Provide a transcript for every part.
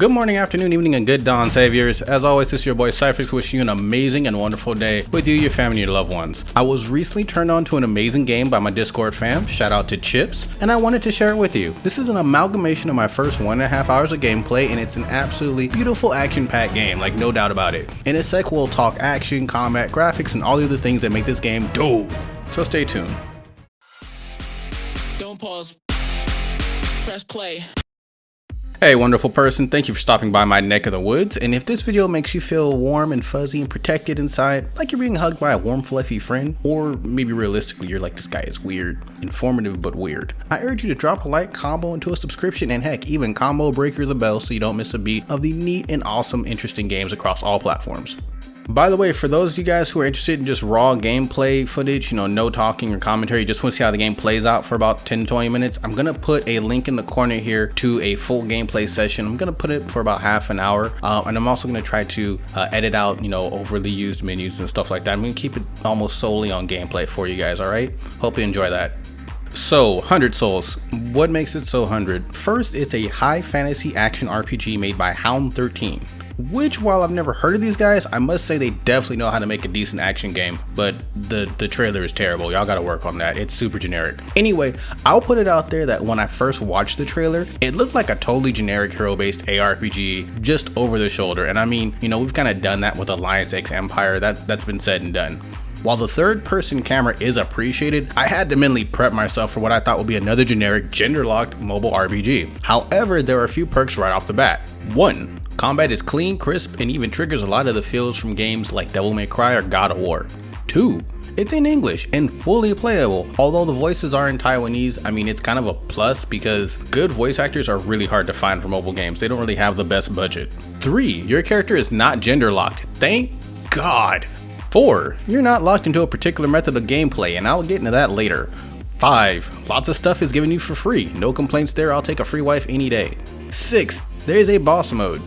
Good morning, afternoon, evening, and good dawn, saviors. As always, this is your boy Cypher, wishing you an amazing and wonderful day with you, your family, and your loved ones. I was recently turned on to an amazing game by my Discord fam, shout out to Chips, and I wanted to share it with you. This is an amalgamation of my first 1.5 hours of gameplay, and it's an absolutely beautiful action-packed game, like no doubt about it. In a sec, we'll talk action, combat, graphics, and all the other things that make this game dope. So stay tuned. Don't pause. Press play. Hey wonderful person, thank you for stopping by my neck of the woods, and if this video makes you feel warm and fuzzy and protected inside, like you're being hugged by a warm fluffy friend, or maybe realistically you're like, this guy is weird, informative but weird, I urge you to drop a like, combo into a subscription, and heck, even combo breaker the bell so you don't miss a beat of the neat and awesome interesting games across all platforms. By the way, for those of you guys who are interested in just raw gameplay footage, no talking or commentary, just want to see how the game plays out for about 10-20 minutes, I'm going to put a link in the corner here to a full gameplay session. I'm going to put it for about half an hour, and I'm also going to try to edit out, overly used menus and stuff like that. I'm going to keep it almost solely on gameplay for you guys, alright? Hope you enjoy that. So, 100 Souls. What makes it so 100? First, it's a high fantasy action RPG made by Hound 13. Which, while I've never heard of these guys, I must say they definitely know how to make a decent action game, but the trailer is terrible. Y'all gotta work on that. It's super generic. Anyway, I'll put it out there that when I first watched the trailer, it looked like a totally generic hero-based ARPG, just over the shoulder. And I mean, we've kind of done that with Alliance X Empire. That's been said and done. While the third-person camera is appreciated, I had to mentally prep myself for what I thought would be another generic, gender-locked mobile RPG. However, there are a few perks right off the bat. 1. Combat is clean, crisp, and even triggers a lot of the feels from games like Devil May Cry or God of War. 2. It's in English and fully playable. Although the voices are in Taiwanese, I mean, it's kind of a plus because good voice actors are really hard to find for mobile games. They don't really have the best budget. 3. Your character is not gender-locked. Thank God. 4. You're not locked into a particular method of gameplay, and I'll get into that later. 5. Lots of stuff is given you for free. No complaints there, I'll take a free wife any day. 6. There is a boss mode.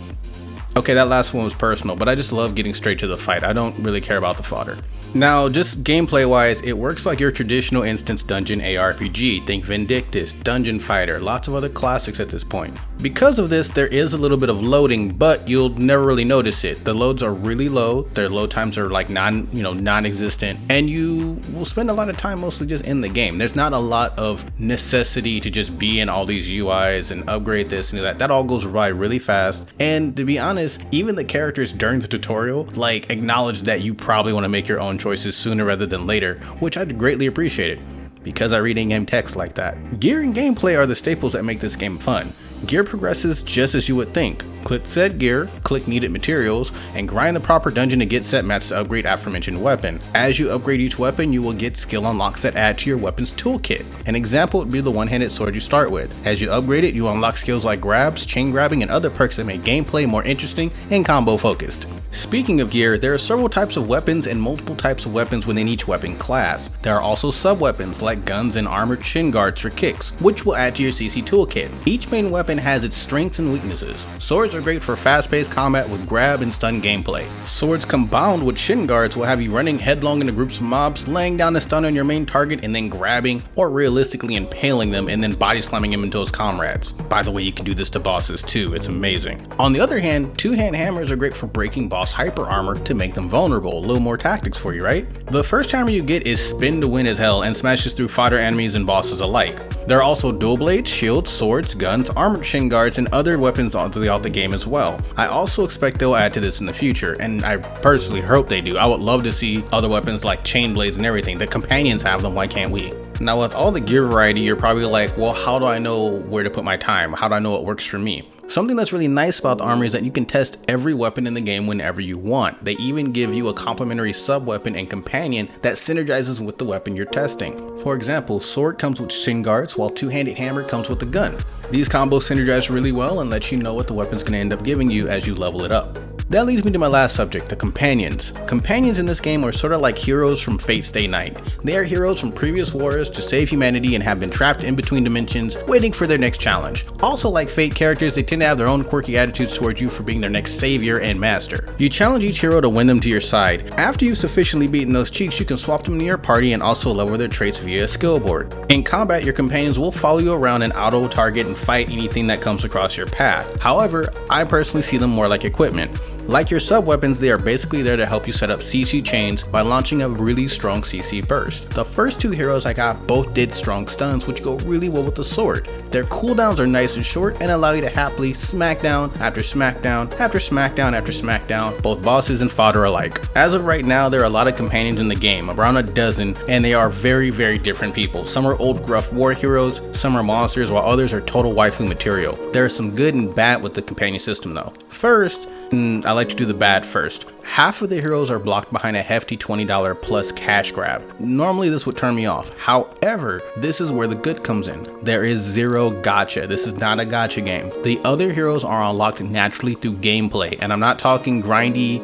Okay, that last one was personal, but I just love getting straight to the fight. I don't really care about the fodder. Now, just gameplay wise, it works like your traditional instance dungeon ARPG. Think Vindictus, Dungeon Fighter, lots of other classics at this point. Because of this, there is a little bit of loading, but you'll never really notice it. The loads are really low. Their load times are like non-existent, and you will spend a lot of time mostly just in the game. There's not a lot of necessity to just be in all these UIs and upgrade this and that. That all goes by really fast. And to be honest, even the characters during the tutorial acknowledge that you probably want to make your own choices sooner rather than later, which I'd greatly appreciate it because I read in-game text like that. Gear and gameplay are the staples that make this game fun. Gear progresses just as you would think. Click set gear, click needed materials, and grind the proper dungeon to get set mats to upgrade aforementioned weapon. As you upgrade each weapon, you will get skill unlocks that add to your weapon's toolkit. An example would be the one-handed sword you start with. As you upgrade it, you unlock skills like grabs, chain grabbing, and other perks that make gameplay more interesting and combo focused. Speaking of gear, there are several types of weapons and multiple types of weapons within each weapon class. There are also sub-weapons like guns and armored shin guards for kicks, which will add to your CC toolkit. Each main weapon has its strengths and weaknesses. Swords are great for fast-paced combat with grab and stun gameplay. Swords combined with shin guards will have you running headlong into groups of mobs, laying down a stun on your main target and then grabbing or realistically impaling them and then body slamming him into his comrades. By the way, you can do this to bosses too, it's amazing. On the other hand, two-hand hammers are great for breaking boss hyper armor to make them vulnerable. A little more tactics for you, right? The first hammer you get is spin to win as hell and smashes through fodder enemies and bosses alike. There are also dual blades, shields, swords, guns, armored shin guards, and other weapons throughout the game as well. I also expect they'll add to this in the future, and I personally hope they do. I would love to see other weapons like chain blades and everything. The companions have them, why can't we? Now with all the gear variety, you're probably like, well, how do I know where to put my time? How do I know what works for me? Something that's really nice about the armor is that you can test every weapon in the game whenever you want. They even give you a complementary sub-weapon and companion that synergizes with the weapon you're testing. For example, sword comes with shin guards, while two-handed hammer comes with a gun. These combos synergize really well and let you know what the weapon's going to end up giving you as you level it up. That leads me to my last subject, the companions. Companions in this game are sort of like heroes from Fate's Stay Night. They are heroes from previous wars to save humanity and have been trapped in between dimensions, waiting for their next challenge. Also like Fate characters, they tend to have their own quirky attitudes towards you for being their next savior and master. You challenge each hero to win them to your side. After you've sufficiently beaten those cheeks, you can swap them to your party and also level their traits via a skill board. In combat, your companions will follow you around and auto-target and fight anything that comes across your path. However, I personally see them more like equipment. Like your sub-weapons, they are basically there to help you set up CC chains by launching a really strong CC burst. The first two heroes I got both did strong stuns, which go really well with the sword. Their cooldowns are nice and short and allow you to happily smackdown after smackdown after smackdown after smackdown, both bosses and fodder alike. As of right now, there are a lot of companions in the game, around a dozen, and they are very different people. Some are old gruff war heroes, some are monsters, while others are total waifu material. There are some good and bad with the companion system though. First, I like to do the bad first. Half of the heroes are blocked behind a hefty $20 plus cash grab. Normally this would turn me off. However, this is where the good comes in. There is zero gacha. This is not a gacha game. The other heroes are unlocked naturally through gameplay, and I'm not talking grindy,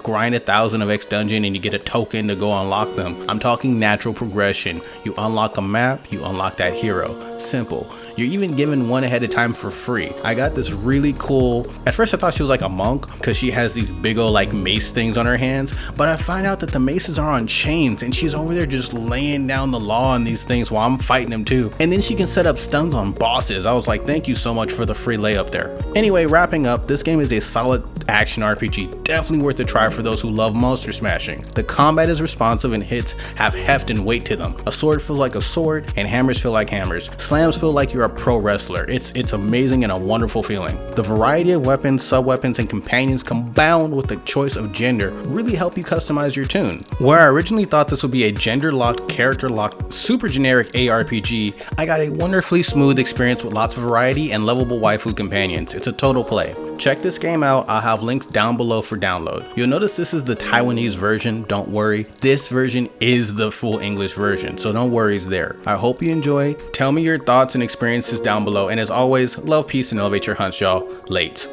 grind 1,000 of X dungeon and you get a token to go unlock them. I'm talking natural progression. You unlock a map, you unlock that hero. Simple. You're even given one ahead of time for free. I got this really cool, at first I thought she was like a monk because she has these big old like mace things on her hands, but I find out that the maces are on chains and she's over there just laying down the law on these things while I'm fighting them too. And then she can set up stuns on bosses. I was like, thank you so much for the free layup there. Anyway, wrapping up, this game is a solid action RPG, definitely worth a try for those who love monster smashing. The combat is responsive and hits have heft and weight to them. A sword feels like a sword and hammers feel like hammers. Slams feel like you're a pro wrestler. It's amazing and a wonderful feeling. The variety of weapons, sub-weapons, and companions combined with the choice of gender really help you customize your tune. Where I originally thought this would be a gender-locked, character-locked, super generic ARPG, I got a wonderfully smooth experience with lots of variety and lovable waifu companions. It's a total play. Check this game out. I'll have links down below for download. You'll notice this is the Taiwanese version. Don't worry, this version is the full English version, so no worries there. I hope you enjoy. Tell me your thoughts and experiences down below, and as always, love, peace, and elevate your hunts, y'all. Late.